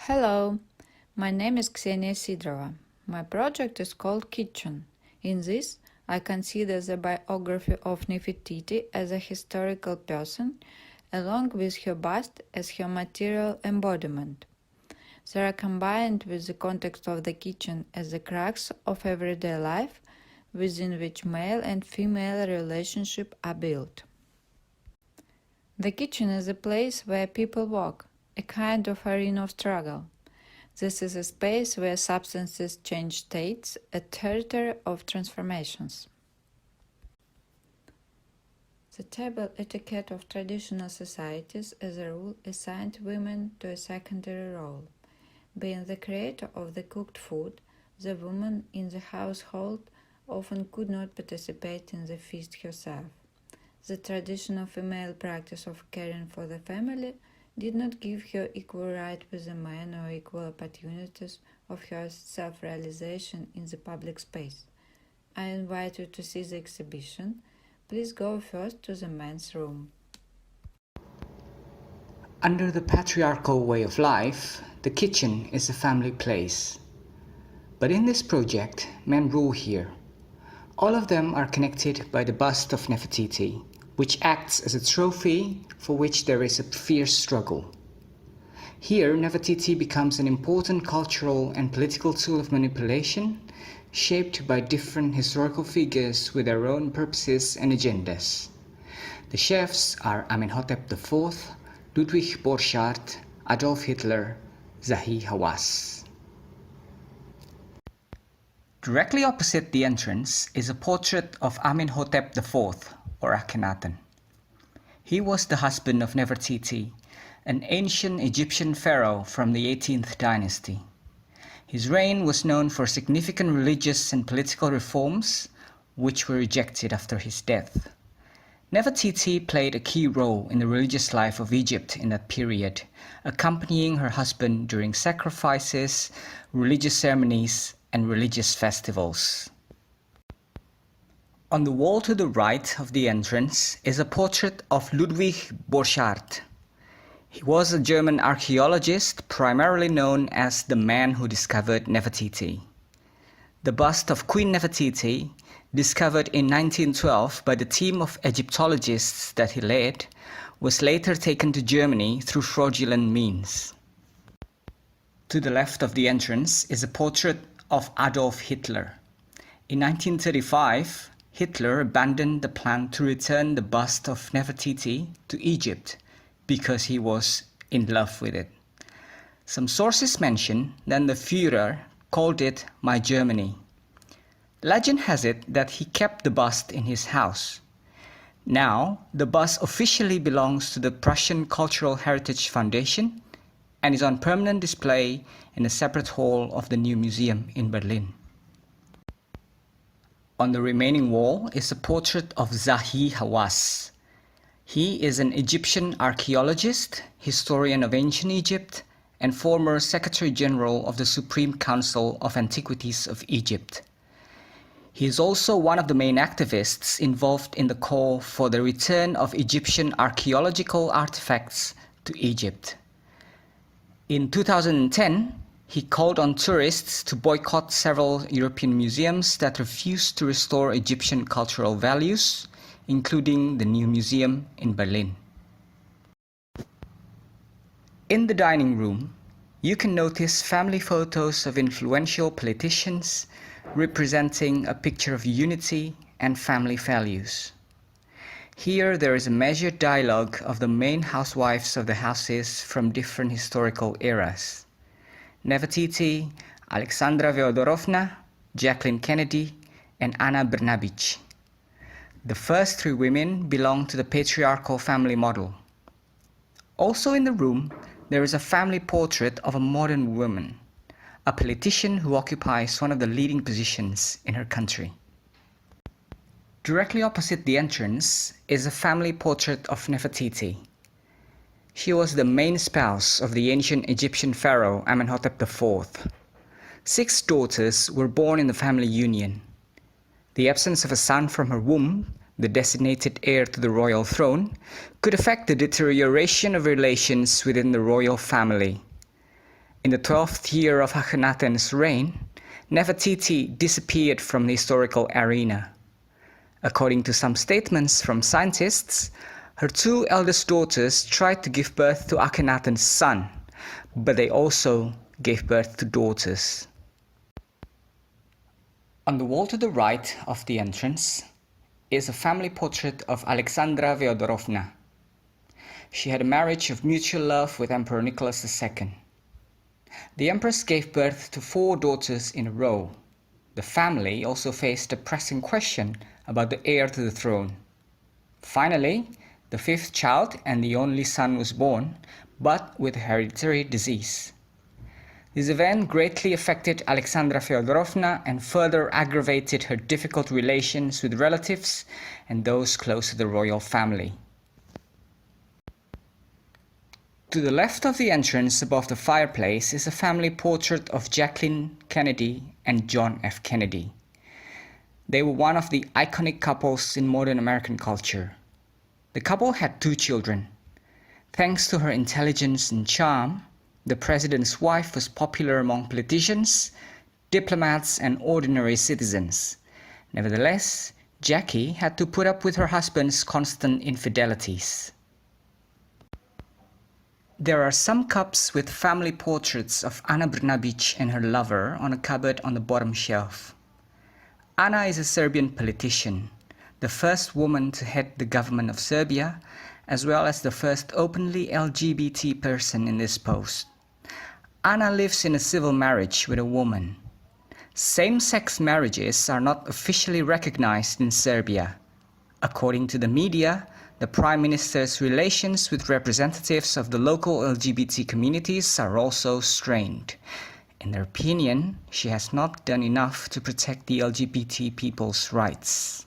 Hello, my name is Ksenia Sidorova. My project is called Kitchen. In this, I consider the biography of Nefertiti as a historical person, along with her bust as her material embodiment. They are combined with the context of the kitchen as the crux of everyday life, within which male and female relationships are built. The kitchen is a place where people walk, a kind of arena of struggle. This is a space where substances change states, a territory of transformations. The table etiquette of traditional societies, as a rule, assigned women to a secondary role. Being the creator of the cooked food, the woman in the household often could not participate in the feast herself. The traditional female practice of caring for the family did not give her equal right with the man or equal opportunities of her self-realization in the public space. I invite you to see the exhibition. Please go first to the men's room. Under the patriarchal way of life, the kitchen is a family place. But in this project, men rule here. All of them are connected by the bust of Nefertiti, which acts as a trophy for which there is a fierce struggle. Here, Nefertiti becomes an important cultural and political tool of manipulation, shaped by different historical figures with their own purposes and agendas. The chefs are Amenhotep IV, Ludwig Borchardt, Adolf Hitler, Zahi Hawass. Directly opposite the entrance is a portrait of Amenhotep IV, or Akhenaten. He was the husband of Nefertiti, an ancient Egyptian pharaoh from the 18th dynasty. His reign was known for significant religious and political reforms, which were rejected after his death. Nefertiti played a key role in the religious life of Egypt in that period, accompanying her husband during sacrifices, religious ceremonies, and religious festivals. On the wall to the right of the entrance is a portrait of Ludwig Borchardt. He was a German archaeologist primarily known as the man who discovered Nefertiti. The bust of Queen Nefertiti, discovered in 1912 by the team of Egyptologists that he led, was later taken to Germany through fraudulent means. To the left of the entrance is a portrait of Adolf Hitler. In 1935, Hitler abandoned the plan to return the bust of Nefertiti to Egypt because he was in love with it. Some sources mention that the Führer called it "My Germany." Legend has it that he kept the bust in his house. Now, the bust officially belongs to the Prussian Cultural Heritage Foundation and is on permanent display in a separate hall of the new museum in Berlin. On the remaining wall is a portrait of Zahi Hawass. He is an Egyptian archaeologist, historian of ancient Egypt, and former Secretary General of the Supreme Council of Antiquities of Egypt. He is also one of the main activists involved in the call for the return of Egyptian archaeological artifacts to Egypt. In 2010, he called on tourists to boycott several European museums that refused to restore Egyptian cultural values, including the new museum in Berlin. In the dining room, you can notice family photos of influential politicians representing a picture of unity and family values. Here there is a measured dialogue of the main housewives of the houses from different historical eras. Nefertiti, Alexandra Feodorovna, Jacqueline Kennedy, and Anna Brnabić. The first three women belong to the patriarchal family model. Also in the room, there is a family portrait of a modern woman, a politician who occupies one of the leading positions in her country. Directly opposite the entrance is a family portrait of Nefertiti. She was the main spouse of the ancient Egyptian pharaoh Amenhotep IV. 6 daughters were born in the family union. The absence of a son from her womb, the designated heir to the royal throne, could affect the deterioration of relations within the royal family. In the 12th year of Akhenaten's reign, Nefertiti disappeared from the historical arena. According to some statements from scientists, her two eldest daughters tried to give birth to Akhenaten's son, but they also gave birth to daughters. On the wall to the right of the entrance is a family portrait of Alexandra Feodorovna. She had a marriage of mutual love with Emperor Nicholas II. The empress gave birth to 4 daughters in a row. The family also faced a pressing question about the heir to the throne. Finally, the 5th child and the only son was born, but with a hereditary disease. This event greatly affected Alexandra Feodorovna and further aggravated her difficult relations with relatives and those close to the royal family. To the left of the entrance above the fireplace is a family portrait of Jacqueline Kennedy and John F. Kennedy. They were one of the iconic couples in modern American culture. The couple had 2 children. Thanks to her intelligence and charm, the president's wife was popular among politicians, diplomats, and ordinary citizens. Nevertheless, Jackie had to put up with her husband's constant infidelities. There are some cups with family portraits of Ana Brnabić and her lover on a cupboard on the bottom shelf. Ana is a Serbian politician, the first woman to head the government of Serbia, as well as the first openly LGBT person in this post. Ana lives in a civil marriage with a woman. Same-sex marriages are not officially recognized in Serbia. According to the media, the Prime Minister's relations with representatives of the local LGBT communities are also strained. In their opinion, she has not done enough to protect the LGBT people's rights.